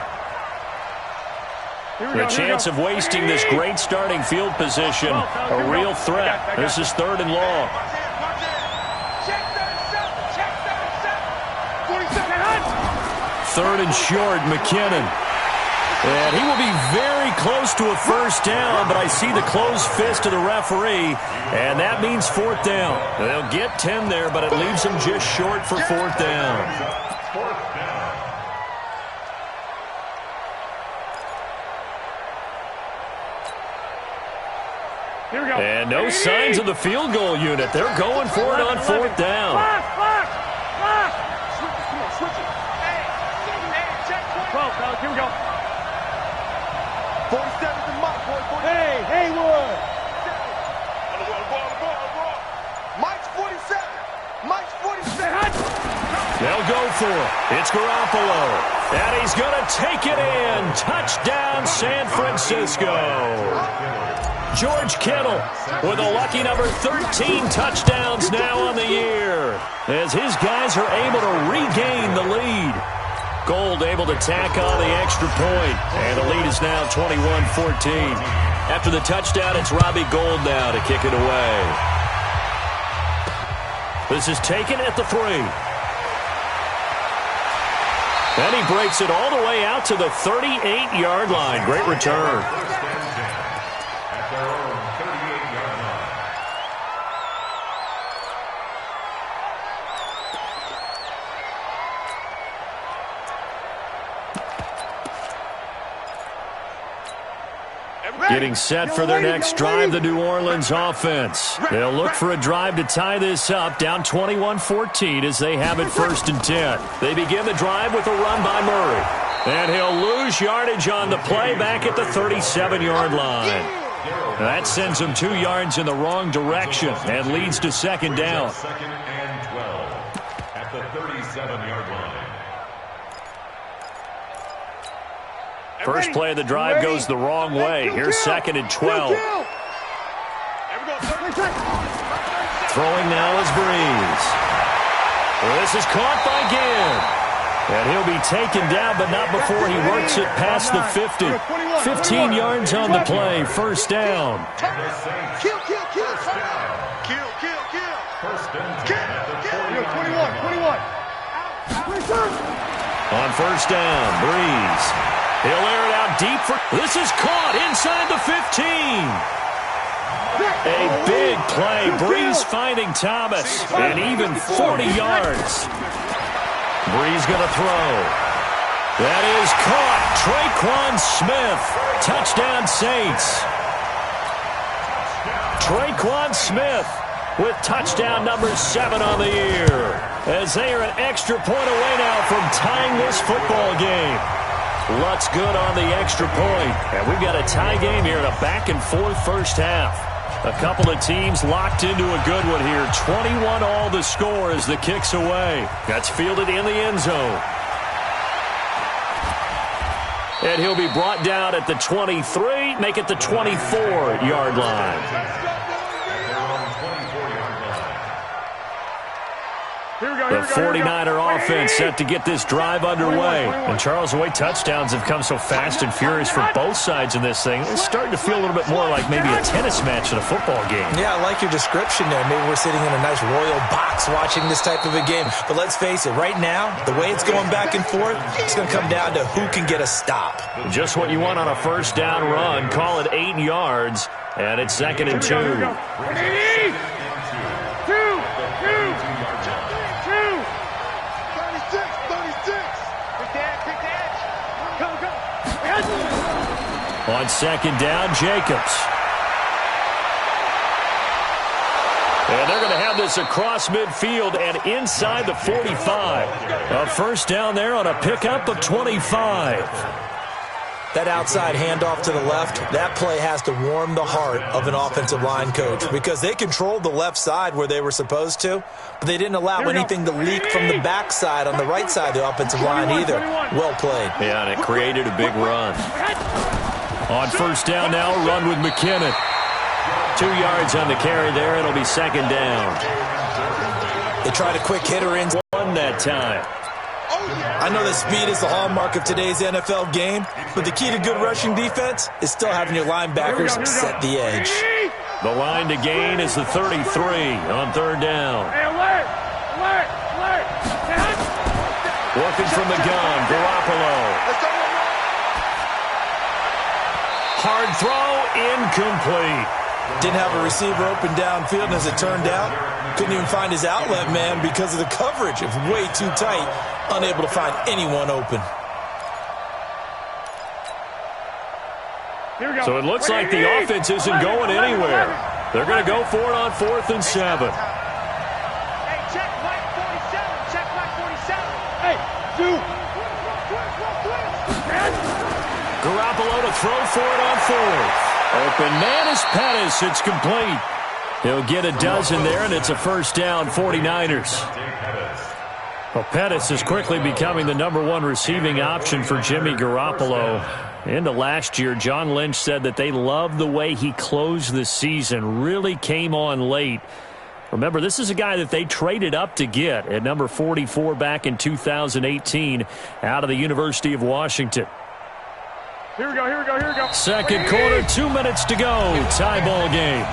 The chance of wasting this great starting field position, a real threat. This is third and long. Third and short, McKinnon. And he will be very close to a first down, but I see the closed fist of the referee, and that means fourth down. They'll get 10 there, but it leaves them just short for fourth down. Here we go. And no signs of the field goal unit. They're going for it on fourth down. Here we go. 47's the Mike, boy. Hey, Haywood. Mike's 47. Mike's 47. They'll go for it. It's Garoppolo. And he's going to take it in. Touchdown, San Francisco. George Kittle with a lucky number 13 touchdowns now on the year as his guys are able to regain the lead. Gold able to tack on the extra point, and the lead is now 21-14. After the touchdown, it's Robbie Gould now to kick it away. This is taken at the 3. And he breaks it all the way out to the 38-yard line. Great return. At their own 38-yard line. Getting set for their next drive, the New Orleans offense. They'll look for a drive to tie this up, down 21-14 as they have it first and 10. They begin the drive with a run by Murray. And he'll lose yardage on the play back at the 37-yard line. That sends him 2 yards in the wrong direction and leads to second down. Second and 12 at the 37-yard line. First play of the drive goes the wrong way. Here's second and 12. Throwing now is Breeze. This is caught by Ginn. And he'll be taken down, but not before he works it past the 50. 15 yards on the play. First down. Kill. First and 10 at the 21. On first down, Breeze. He'll air it out deep for... This is caught inside the 15. A big play. Breeze finding Thomas. And even 40 yards. Breeze going to throw. That is caught. Traquan Smith. Touchdown Saints. Traquan Smith with touchdown number 7 on the year. As they are an extra point away now from tying this football game. Lutz good on the extra point. And we've got a tie game here in a back-and-forth first half. A couple of teams locked into a good one here. 21 all the score as the kick's away. That's fielded in the end zone. And he'll be brought down at the 23, make it the 24-yard line. The 49er offense set to get this drive underway. And Charles, the way touchdowns have come so fast and furious for both sides in this thing, it's starting to feel a little bit more like maybe a tennis match in a football game. Yeah, I like your description there. Maybe we're sitting in a nice royal box watching this type of a game. But let's face it, right now, the way it's going back and forth, it's going to come down to who can get a stop. Just what you want on a first down run. Call it 8 yards, and it's 2nd and 2. On 2nd down, Jacobs. And they're going to have this across midfield and inside the 45. A first down there on a pickup of 25. That outside handoff to the left, that play has to warm the heart of an offensive line coach because they controlled the left side where they were supposed to, but they didn't allow anything to leak from the backside on the right side of the offensive line either. Well played. Yeah, and it created a big run. On first down now, run with McKinnon. 2 yards on the carry there. It'll be 2nd down. They tried a quick hitter in. One that time. I know that speed is the hallmark of today's NFL game, but the key to good rushing defense is still having your linebackers set the edge. The line to gain is the 33 on 3rd down. Working from the gun, Garoppolo. Hard throw, incomplete. Didn't have a receiver open downfield, and as it turned out, couldn't even find his outlet man because of the coverage. It was way too tight, unable to find anyone open. So it looks like the offense isn't going anywhere. They're going to go for it on 4th and 7. Hey, check white 47. Check white 47. Hey, dude. Garoppolo to throw for it on 4th. Open man is Pettis. It's complete. He'll get a dozen there, and it's a first down, 49ers. Well, Pettis is quickly becoming the #1 receiving option for Jimmy Garoppolo. Into last year, John Lynch said that they loved the way he closed the season, really came on late. Remember, this is a guy that they traded up to get at number 44 back in 2018 out of the University of Washington. Here we go. 2nd quarter, 2 minutes to go. Tie ball game.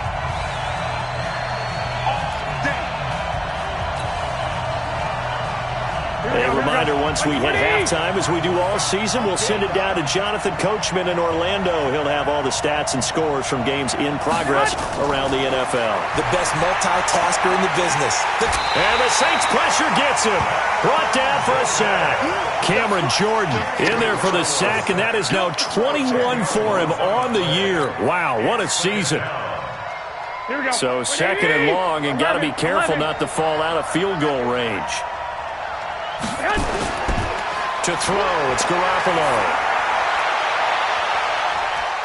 A reminder, once we hit halftime, as we do all season, we'll send it down to Jonathan Coachman in Orlando. He'll have all the stats and scores from games in progress around the NFL. The best multitasker in the business. And the Saints pressure gets him. Brought down for a sack. Cameron Jordan in there for the sack, and that is now 21 for him on the year. Wow, what a season. So 2nd and long, and got to be careful not to fall out of field goal range. To throw, it's Garoppolo.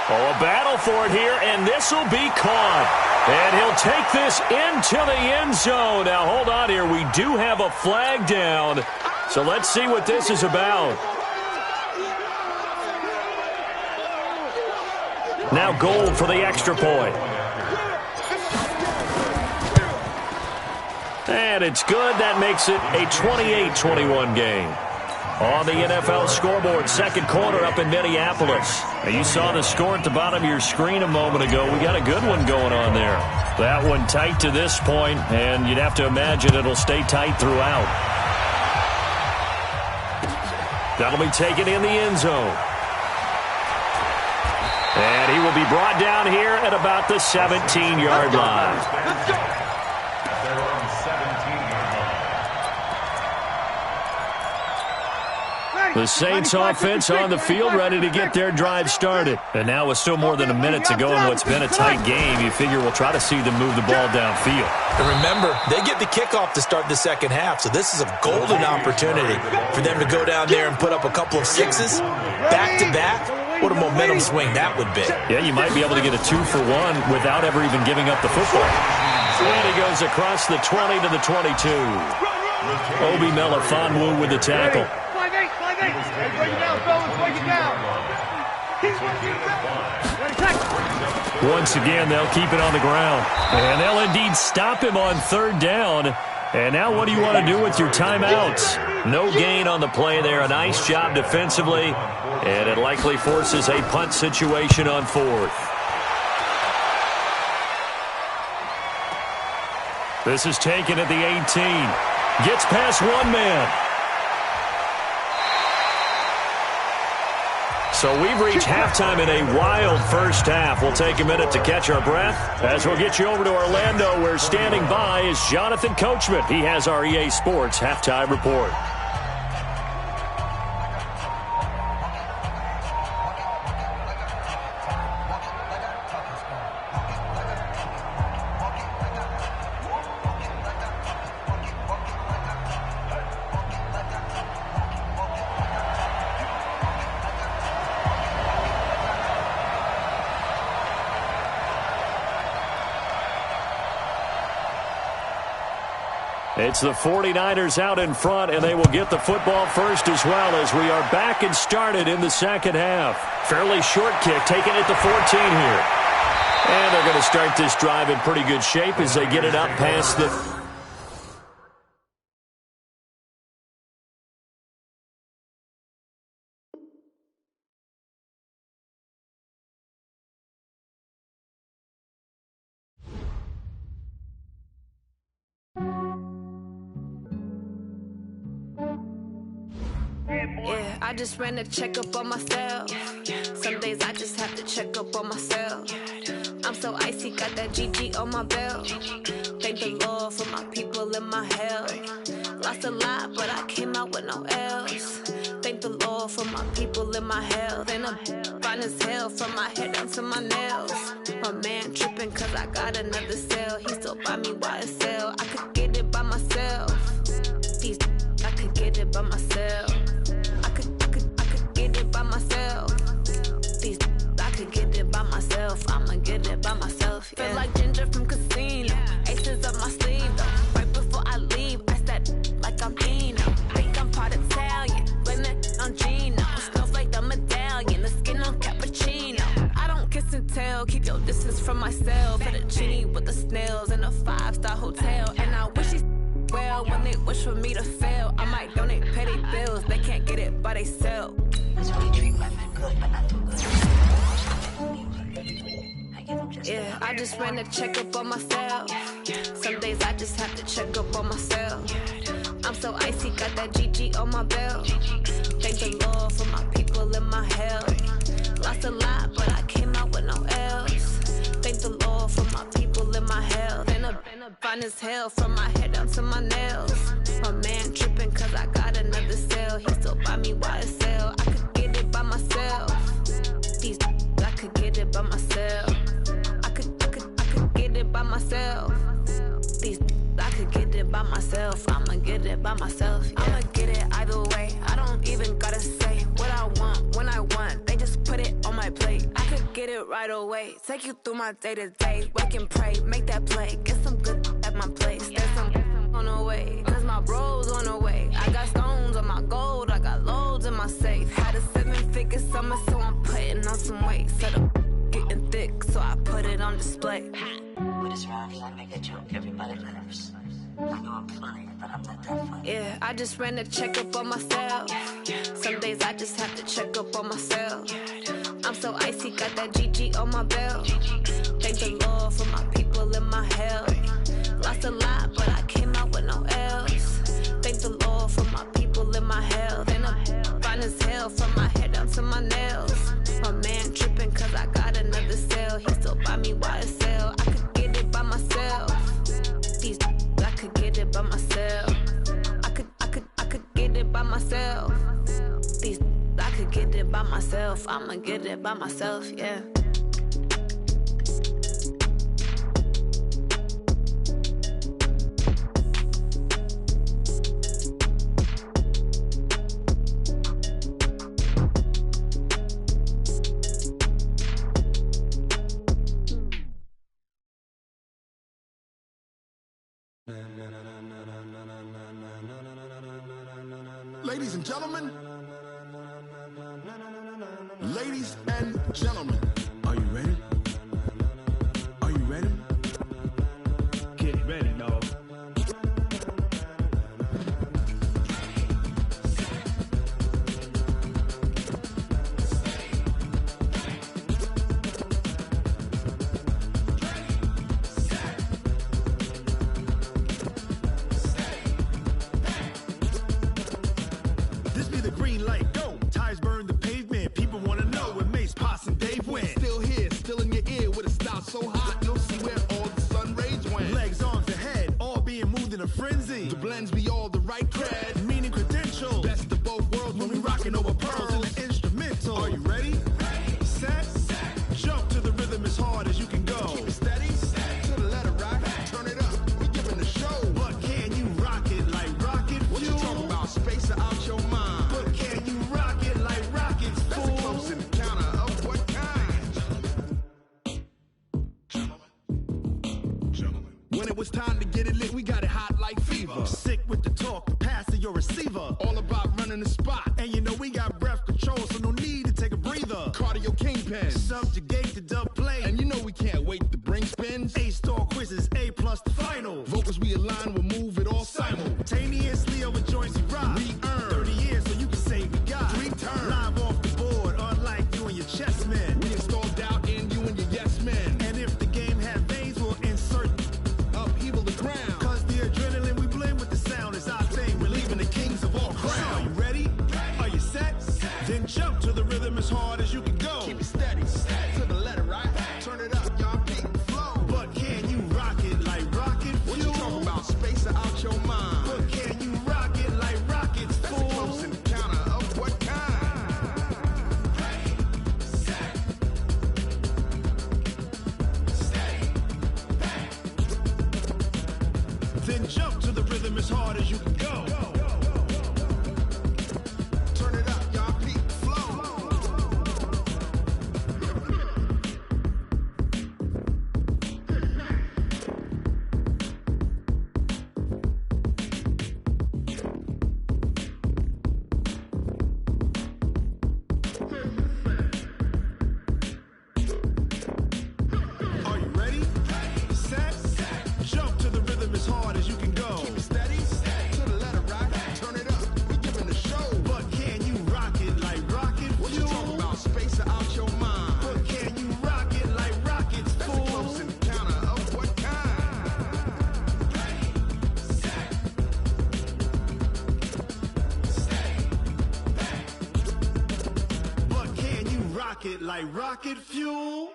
Oh, a battle for it here, and this will be caught. And he'll take this into the end zone. Now, hold on here. We do have a flag down, so let's see what this is about. Now goal for the extra point. And it's good. That makes it a 28-21 game. On the NFL scoreboard, 2nd quarter up in Minneapolis. Now, you saw the score at the bottom of your screen a moment ago. We got a good one going on there. That one tight to this point, and you'd have to imagine it'll stay tight throughout. That'll be taken in the end zone. And he will be brought down here at about the 17-yard line. Let's go. They're on 17-yard line. The Saints offense on the field ready to get their drive started. And now with still more than a minute to go in what's been a tight game, you figure we'll try to see them move the ball downfield. And remember, they get the kickoff to start the second half, so this is a golden opportunity for them to go down there and put up a couple of sixes back-to-back. What a momentum swing that would be. Yeah, you might be able to get a 2-for-1 without ever even giving up the football. And he goes across the 20 to the 22. Obi Melifonwu with the tackle. Once again, they'll keep it on the ground. And they'll indeed stop him on 3rd down And now what do you want to do with your timeouts? No gain on the play there. A nice job defensively. And it likely forces a punt situation on 4th. This is taken at the 18. Gets past one man. So we've reached halftime in a wild first half. We'll take a minute to catch our breath as we'll get you over to Orlando, where standing by is Jonathan Coachman. He has our EA Sports halftime report. It's the 49ers out in front, and they will get the football first as well as we are back and started in the second half. Fairly short kick, taken at the 14 here. And they're going to start this drive in pretty good shape as they get it up past the... Yeah, I just ran a checkup on myself. Some days I just have to check up on myself. I'm so icy, got that GG on my belt. Thank the Lord for my people and my health. Lost a lot, but I came out with no L's. Thank the Lord for my people and my health. And I'm fine as hell from my head down to my nails. My man tripping cause I got another cell. He still buy me YSL. I could get it by myself. I could get it by myself. I could get it by myself. I could get it by myself. I'ma get it by myself. Yeah. Feel like Ginger from Casino. Aces up my sleeve though. Right before I leave, I said like I'm Dino. Think I'm part Italian. Blame it on Gino. Snowflake the medallion. The skin on cappuccino. I don't kiss and tell. Keep your distance from myself. Fettuccine with the snails in a 5-star hotel. And I wish he's well when they wish for me to fail. I might donate petty bills. They can't get it by theyself. Yeah, I just ran a checkup on myself. Some days I just have to check up on myself. I'm so icy, got that GG on my belt. Thank the Lord for my people and my health. Lost a lot, but I came out with no L's. Thank the Lord for my people and my health. And I'm fine as hell from my head down to my nails. My man tripping cause I got another cell. He still buy me YSL. I could get it by myself. I could get it by myself. I could get it by myself. I could get it by myself. I'ma get it by myself. Yeah. I'ma get it either way. I don't even gotta say what I want when I want. They just put it on my plate. I could get it right away. Take you through my day to day. Wake and pray, make that play. Get some good at my place. There's some on the way. Cause my bros on the way. I got stones on my gold. I got loads in my safe. Had a 7-figure summer, so I'm putting on some weight. Set up getting thick, so I put it on display. With this round, I make a joke, everybody laughs. I know I'm funny, but I'm not that funny. Yeah, I just ran a checkup on myself. Some days I just have to check up on myself. I'm so icy, got that GG on my belt. Thank the Lord for my people and my health. Lost a lot, but I came out with no L's. Thank the Lord for my people and my health. And I'm fine as hell from my head down to my nails. My man tripping cause I got another cell. He still buy me YSL. I could get it by myself. I could get it by myself. I could get it by myself. I could get it by myself. I'ma get it by myself, yeah. Ladies and gentlemen, ladies and gentlemen, are you ready? Are you ready? Get ready, dog. the green light, go. Tires burn the pavement, people wanna know when Mace, Pops, and Dave win. Still here, still in your ear with a style so hot, you'll see where all the sun rays went. Legs, arms, and head, all being moved in a frenzy. The blends be all the right cred, meaning credentials. best of both worlds When we rockin' over pearls in the instrumental. Are you ready? Set, jump to the rhythm as hard as you can go. Keep it steady, to the letter right, turn it up, we giving the show. But can you rock it like rocket fuel? What you talking about, space out your mind? But can you rock it like rockets, That's fool? a close encounter of what kind? Gentlemen. When it was time to get it lit, we got it hot like fever. Sick with the talk, pass to your receiver. All about running the spot. And you know we got breath control, so no need to take a breather. Cardio kingpin. Subjugate the dub play. And you know we can't wait to bring spins. A-star quizzes, A+ the final. Vocals we align, we'll move it all Simultaneously over joints we rock. We earn 30 years, so you can say we got 3 turns. live off the board, unlike you and your chess men. We install doubt in you and your yes men. And if the game had veins, we'll insert Upheaval the crown. Cause the adrenaline we blend with the sound is our thing. We're leaving the kings of all crowns. Are you ready? Are you set? Then jump to the rhythm as hard as you can go. Keep it steady, to the letter right. Turn it up, y'all peak flow. But can you rock it like rocket fuel? What you talking about, space out your mind? But can you rock it like rockets, That's fool? a close encounter of what kind? Then jump to the rhythm as hard as you can go. Turn it up, y'all peak flow. Are you ready? Set, jump to the rhythm as hard as you can go. Keep it steady, to the letter right. Turn it up, we giving the show. But can you rock it like rocket What you fuel? talking about, space out your mind? But can you rock it like rockets, That's a fool? close encounter of what kind? But can you rock it like rocket fuel?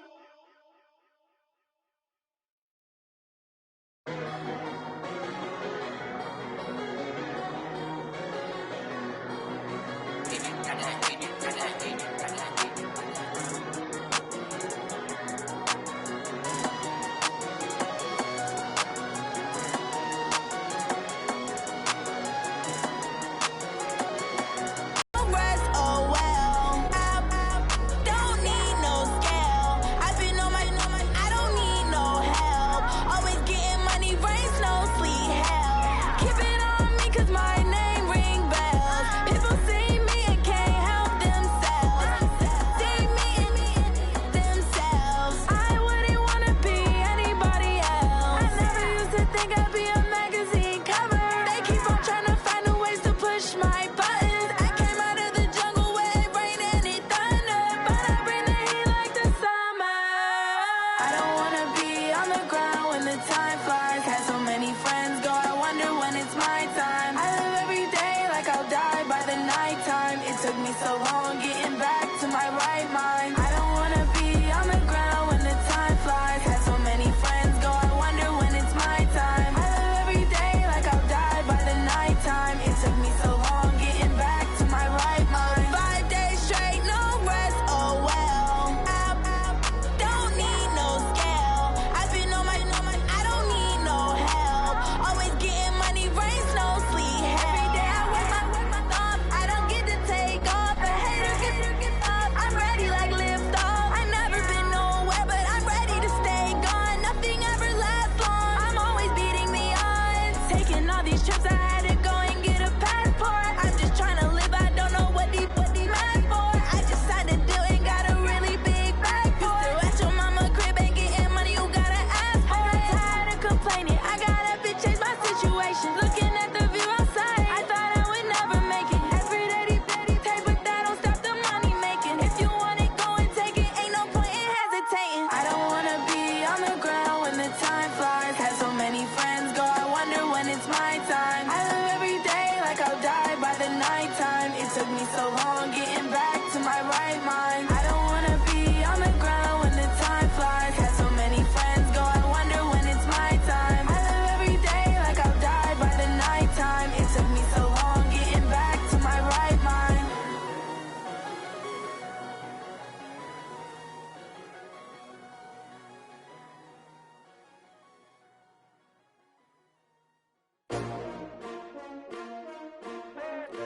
Rest, oh well. I don't need no scale. I've been on my, I don't need no help. Always getting money, rain, snow, sleet, hell. Keep it on me 'cause my name ring bells. People see me and can't help themselves. See me and themselves. I wouldn't wanna be anybody else. I never used to think I'd be a magazine cover. They keep on trying to find new ways to push my buttons. I came out of the jungle where it rained and it thundered, but I bring the heat like the summer. I don't wanna be on the ground when the time flies. Had so many friends go, I wonder when it's my time. I live every day like I'll die by the nighttime. It took me so long getting back to my right mind. I don't wanna be on the ground when the time flies. Had so many friends go, I wonder when it's my time. I live every day like I'll die by the nighttime. It took me so long getting back to my right mind. 5 days straight, no rest, oh well. I don't need no scale. I've been on my, I don't need no help. Always getting money, rain, snow, sleet, hell. Every day I work my thumb. I don't get to take off. The haters get up. I'm ready like lift off. I never been nowhere, but I'm ready to stay gone. Nothing ever lasts long. I'm always beating the odds. Taking all these trips, I had to go and get a passport. I'm just trying to live. I don't know what they mad for. I just signed a deal and got a really big bag for it. Still at your mama crib and getting money, you gotta ask for it. I'm tired of complaining. I gotta change my situation. Looking at the view outside, I thought I would never make it. Every day they pay, but that don't stop the money making. If you want it, go and take it. Ain't no point in hesitating. I don't wanna be on the ground when the time flies. Had so many friends go, I wonder when it's my time. I live every day like I'll die by the nighttime. It took me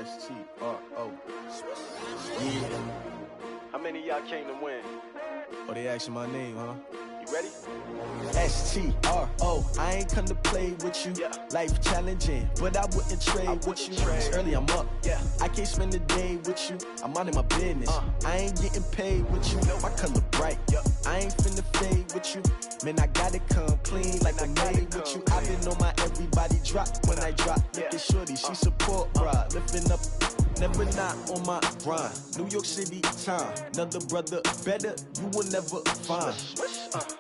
S-T-R-O. Yeah. How many of y'all came to win? Oh, they asking my name, huh? You ready? S-T-R-O. I ain't come to play with you. Yeah. Life challenging, but I wouldn't trade with you. It's early, I'm up. Yeah. I can't spend the day with you. I'm minding my business. I ain't getting paid with you. My color bright. I ain't finna fade with you. Man, I gotta come clean like I'm made with you. I've been on my everybody drop when I drop. Look at shorty, she support, bruh. Lifting up. Never not on my grind. New York City time. Another brother better, you will never find.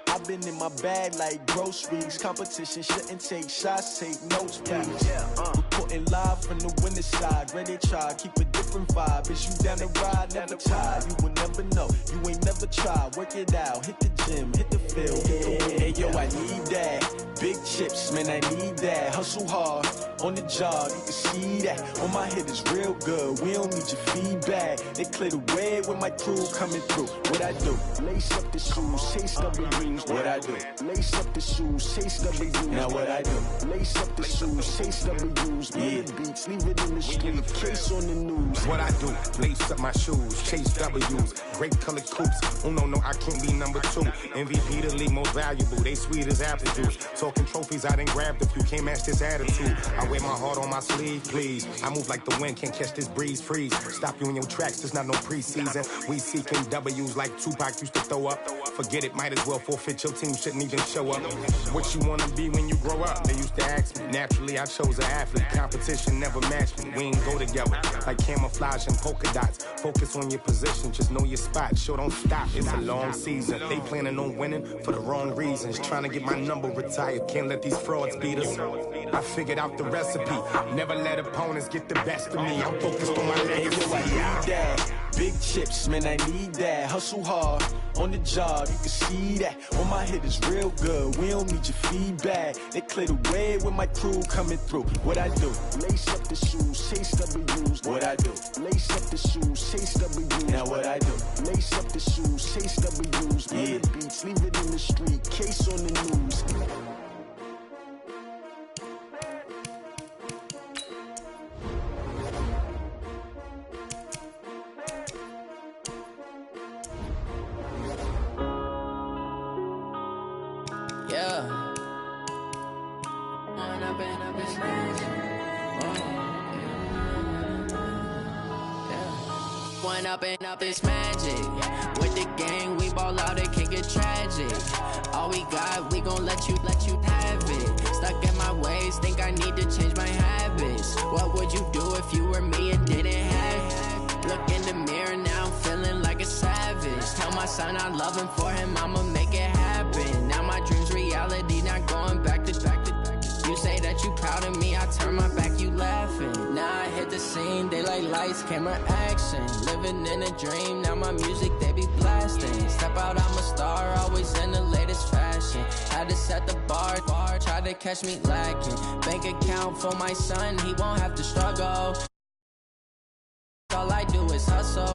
I've been in my bag like groceries. Competition shouldn't take shots, take notes, please. Reporting live from the winning side. Ready to try, keep a different vibe. Is you down the ride, never tired. You will never know, you ain't never tried. Work it out, hit the gym, hit the field, hit the wind. Hey yo, I need that. Big chips, man, I need that. Hustle hard, on the job, you can see that. On my head is real good, we don't need your feedback. They clear the way with my crew coming through. What I do? Lace up the shoes, chase W's. What I do? Lace up the shoes, chase W's. Now what I do? Lace up the shoes, chase W's. Yeah. Beats, leave it in the street, case on the news. What I do? Lace up my shoes, chase W's. Great colored coops. Oh no, I can't be number 2. MVP the league most valuable. They sweet as apple juice. Talking trophies, I didn't grab the few. Can't match this attitude. I wear my heart on my sleeve, please. I move like the wind, can't catch this breeze, freeze. Stop you in your tracks, there's not no preseason. We seeking W's like Tupac used to throw up. Forget it, might as well forfeit. Your team shouldn't even show up. What you wanna be when you grow up? They used to ask me. Naturally, I chose an athlete. Competition never matched me. We ain't go together like camouflage and polka dots. Focus on your position, just know your spot. Sure, don't stop. It's a long season. They planning on winning for the wrong reasons. Trying to get my number retired. Can't let these frauds beat us. I figured out the recipe. Never let opponents get the best of me. I'm focused on my legacy. Hey, yo, I need that. Big chips, man, I need that. Hustle hard, on the job, you can see that. On my head is real good, we don't need your feedback. They clear the way with my crew coming through. What I do? Lace up the shoes, chase W's. What I do? Lace up the shoes, chase W's. Now what I do? Lace up the shoes, chase W's. Yeah. Beats, leave it in the street, case on the news. Yeah. One up and up is magic. With the gang, we ball out, it can get tragic. All we got, we gon' let you have it. Stuck in my ways, think I need to change my habits. What would you do if you were me and didn't have it? Look in the mirror, now I'm feeling like a savage. Tell my son I love him, for him I'ma make it happen. Now my dream's reality, not going back to. You say that you proud of me, I turn my back, you laughing. Now I hit the scene, daylight lights, camera action. Living in a dream, now my music, they be blasting. Step out, I'm a star, always in the latest fashion. Had to set the bar, try to catch me lacking. Bank account for my son, he won't have to struggle. All I do is hustle.